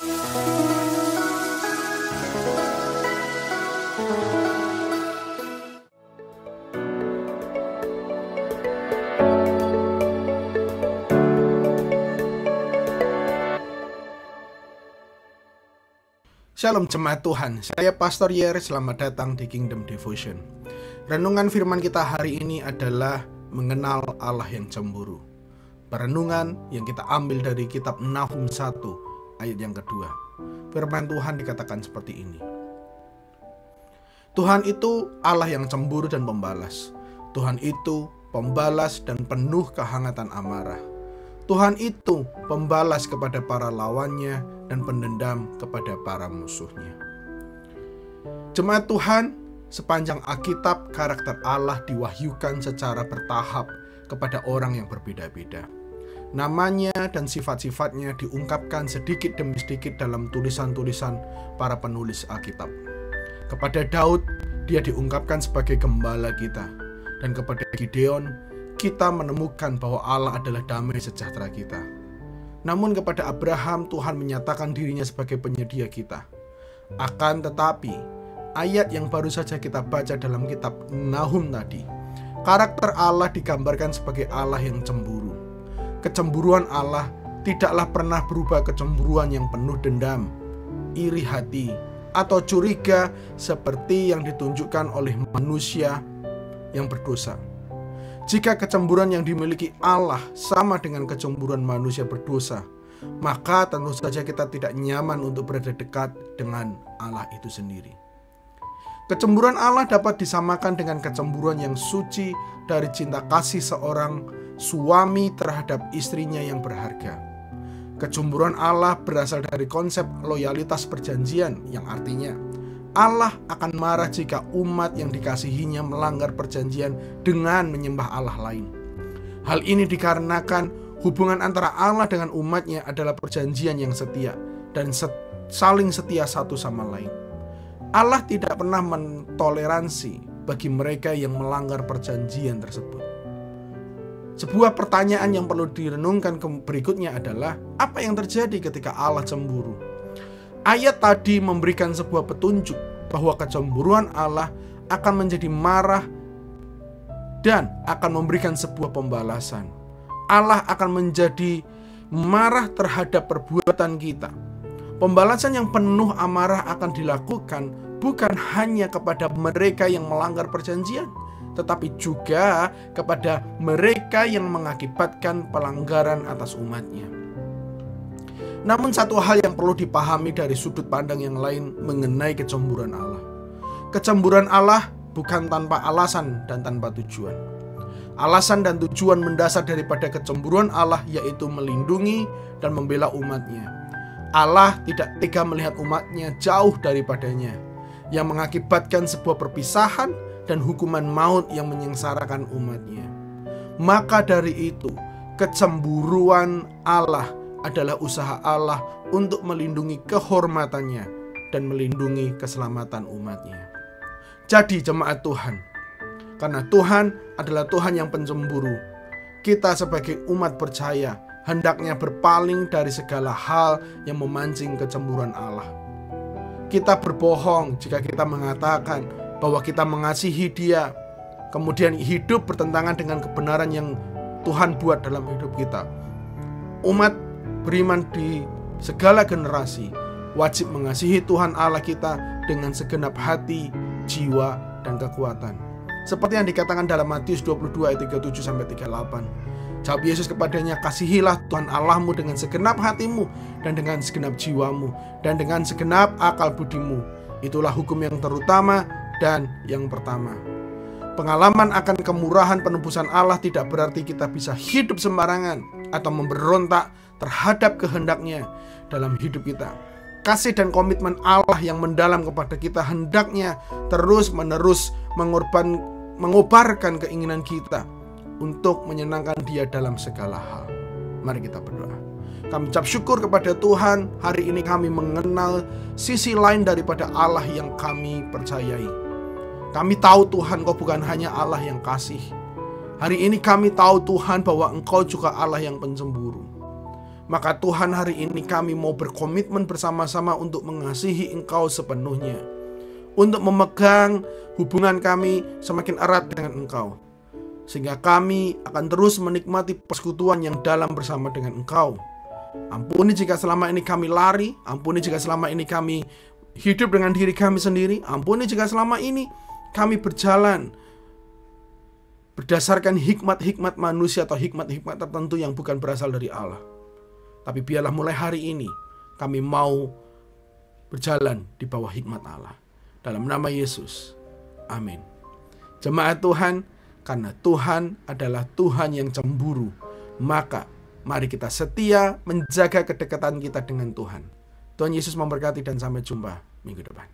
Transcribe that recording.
Shalom jemaat Tuhan, saya Pastor Yer, selamat datang di Kingdom Devotion. Renungan firman kita hari ini adalah mengenal Allah yang cemburu. Perenungan yang kita ambil dari kitab Nahum 1 ayat yang kedua. Firman Tuhan dikatakan seperti ini. Tuhan itu Allah yang cemburu dan pembalas. Tuhan itu pembalas dan penuh kehangatan amarah. Tuhan itu pembalas kepada para lawannya dan pendendam kepada para musuhnya. Jemaat Tuhan, sepanjang Alkitab karakter Allah diwahyukan secara bertahap kepada orang yang berbeda-beda. Namanya dan sifat-sifatnya diungkapkan sedikit demi sedikit dalam tulisan-tulisan para penulis Alkitab. Kepada Daud, dia diungkapkan sebagai gembala kita. Dan kepada Gideon, kita menemukan bahwa Allah adalah damai sejahtera kita. Namun kepada Abraham, Tuhan menyatakan dirinya sebagai penyedia kita. Akan tetapi, ayat yang baru saja kita baca dalam kitab Nahum tadi, karakter Allah digambarkan sebagai Allah yang cemburu. Kecemburuan Allah tidaklah pernah berubah kecemburuan yang penuh dendam, iri hati, atau curiga seperti yang ditunjukkan oleh manusia yang berdosa. Jika kecemburuan yang dimiliki Allah sama dengan kecemburuan manusia berdosa, maka tentu saja kita tidak nyaman untuk berada dekat dengan Allah itu sendiri. Kecemburuan Allah dapat disamakan dengan kecemburuan yang suci dari cinta kasih seorang suami terhadap istrinya yang berharga. Kecemburuan Allah berasal dari konsep loyalitas perjanjian, yang artinya Allah akan marah jika umat yang dikasihinya melanggar perjanjian dengan menyembah Allah lain. Hal ini dikarenakan hubungan antara Allah dengan umatnya adalah perjanjian yang setia dan saling setia satu sama lain. Allah tidak pernah mentoleransi bagi mereka yang melanggar perjanjian tersebut. Sebuah pertanyaan yang perlu direnungkan berikutnya adalah, apa yang terjadi ketika Allah cemburu? Ayat tadi memberikan sebuah petunjuk bahwa kecemburuan Allah akan menjadi marah dan akan memberikan sebuah pembalasan. Allah akan menjadi marah terhadap perbuatan kita. Pembalasan yang penuh amarah akan dilakukan bukan hanya kepada mereka yang melanggar perjanjian, tetapi juga kepada mereka yang mengakibatkan pelanggaran atas umatnya. Namun satu hal yang perlu dipahami dari sudut pandang yang lain mengenai kecemburuan Allah. Kecemburuan Allah bukan tanpa alasan dan tanpa tujuan. Alasan dan tujuan mendasar daripada kecemburuan Allah yaitu melindungi dan membela umatnya. Allah tidak tega melihat umatnya jauh daripadanya, yang mengakibatkan sebuah perpisahan dan hukuman maut yang menyengsarakan umatnya. Maka dari itu, kecemburuan Allah adalah usaha Allah untuk melindungi kehormatannya dan melindungi keselamatan umatnya. Jadi jemaat Tuhan, karena Tuhan adalah Tuhan yang pencemburu, kita sebagai umat percaya hendaknya berpaling dari segala hal yang memancing kecemburuan Allah. Kita berbohong jika kita mengatakan bahwa kita mengasihi Dia, kemudian hidup bertentangan dengan kebenaran yang Tuhan buat dalam hidup kita. Umat beriman di segala generasi wajib mengasihi Tuhan Allah kita dengan segenap hati, jiwa, dan kekuatan. Seperti yang dikatakan dalam Matius 22 ayat 37-38. Jawab Yesus kepadanya, kasihilah Tuhan Allahmu dengan segenap hatimu dan dengan segenap jiwamu dan dengan segenap akal budimu. Itulah hukum yang terutama dan yang pertama. Pengalaman akan kemurahan penebusan Allah tidak berarti kita bisa hidup sembarangan atau memberontak terhadap kehendaknya dalam hidup kita. Kasih dan komitmen Allah yang mendalam kepada kita hendaknya terus-menerus mengobarkan keinginan kita untuk menyenangkan Dia dalam segala hal. Mari kita berdoa. Kami ucap syukur kepada Tuhan, hari ini kami mengenal sisi lain daripada Allah yang kami percayai. Kami tahu Tuhan, Kau bukan hanya Allah yang kasih. Hari ini kami tahu Tuhan bahwa Engkau juga Allah yang pencemburu. Maka Tuhan, hari ini kami mau berkomitmen bersama-sama untuk mengasihi Engkau sepenuhnya, untuk memegang hubungan kami semakin erat dengan Engkau, sehingga kami akan terus menikmati persekutuan yang dalam bersama dengan Engkau. Ampuni jika selama ini kami lari, ampuni jika selama ini kami hidup dengan diri kami sendiri, ampuni jika selama ini kami berjalan berdasarkan hikmat-hikmat manusia atau hikmat-hikmat tertentu yang bukan berasal dari Allah. Tapi biarlah mulai hari ini kami mau berjalan di bawah hikmat Allah. Dalam nama Yesus, amin. Jemaat Tuhan, karena Tuhan adalah Tuhan yang cemburu, maka mari kita setia menjaga kedekatan kita dengan Tuhan. Tuhan Yesus memberkati dan sampai jumpa minggu depan.